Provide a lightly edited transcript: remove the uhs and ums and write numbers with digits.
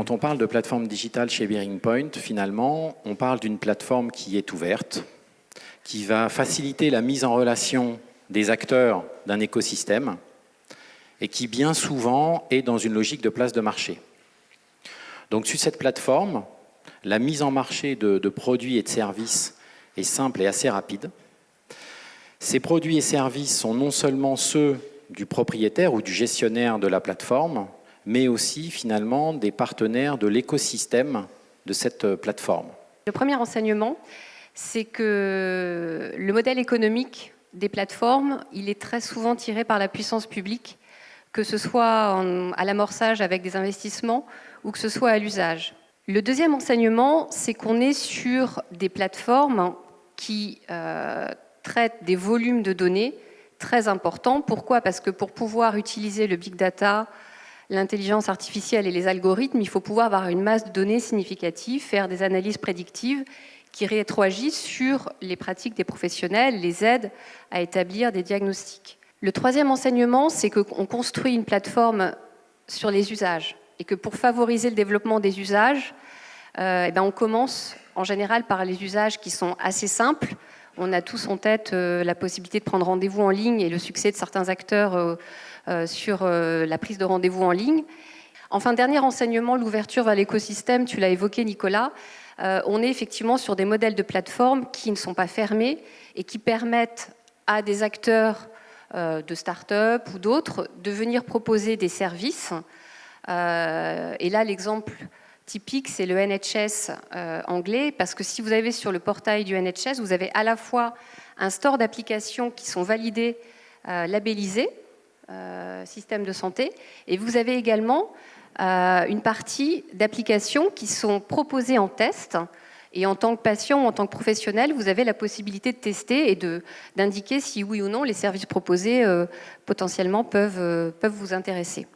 quand on parle de plateforme digitale chez Bearing Point, finalement, on parle d'une plateforme qui est ouverte, qui va faciliter la mise en relation des acteurs d'un écosystème et qui, bien souvent, est dans une logique de place de marché. Donc, sur cette plateforme, la mise en marché de produits et de services est simple et assez rapide. Ces produits et services sont non seulement ceux du propriétaire ou du gestionnaire de la plateforme, mais aussi finalement des partenaires de l'écosystème de cette plateforme. Le premier enseignement, c'est que le modèle économique des plateformes, il est très souvent tiré par la puissance publique, que ce soit à l'amorçage avec des investissements ou que ce soit à l'usage. Le deuxième enseignement, c'est qu'on est sur des plateformes qui traitent des volumes de données très importants. Pourquoi ? Parce que pour pouvoir utiliser le big data, l'intelligence artificielle et les algorithmes, il faut pouvoir avoir une masse de données significative, faire des analyses prédictives qui rétroagissent sur les pratiques des professionnels, les aident à établir des diagnostics. Le troisième enseignement, c'est qu'on construit une plateforme sur les usages et que pour favoriser le développement des usages, on commence en général par les usages qui sont assez simples. On a tous en tête la possibilité de prendre rendez-vous en ligne et le succès de certains acteurs sur la prise de rendez-vous en ligne. Enfin, dernier enseignement, l'ouverture vers l'écosystème, tu l'as évoqué Nicolas, on est effectivement sur des modèles de plateformes qui ne sont pas fermés et qui permettent à des acteurs de start-up ou d'autres de venir proposer des services. Et là, l'exemple typique, c'est le NHS anglais, parce que si vous avez sur le portail du NHS, vous avez à la fois un store d'applications qui sont validées, labellisées, système de santé, et vous avez également une partie d'applications qui sont proposées en test, et en tant que patient ou en tant que professionnel, vous avez la possibilité de tester et d'indiquer si oui ou non les services proposés potentiellement peuvent vous intéresser.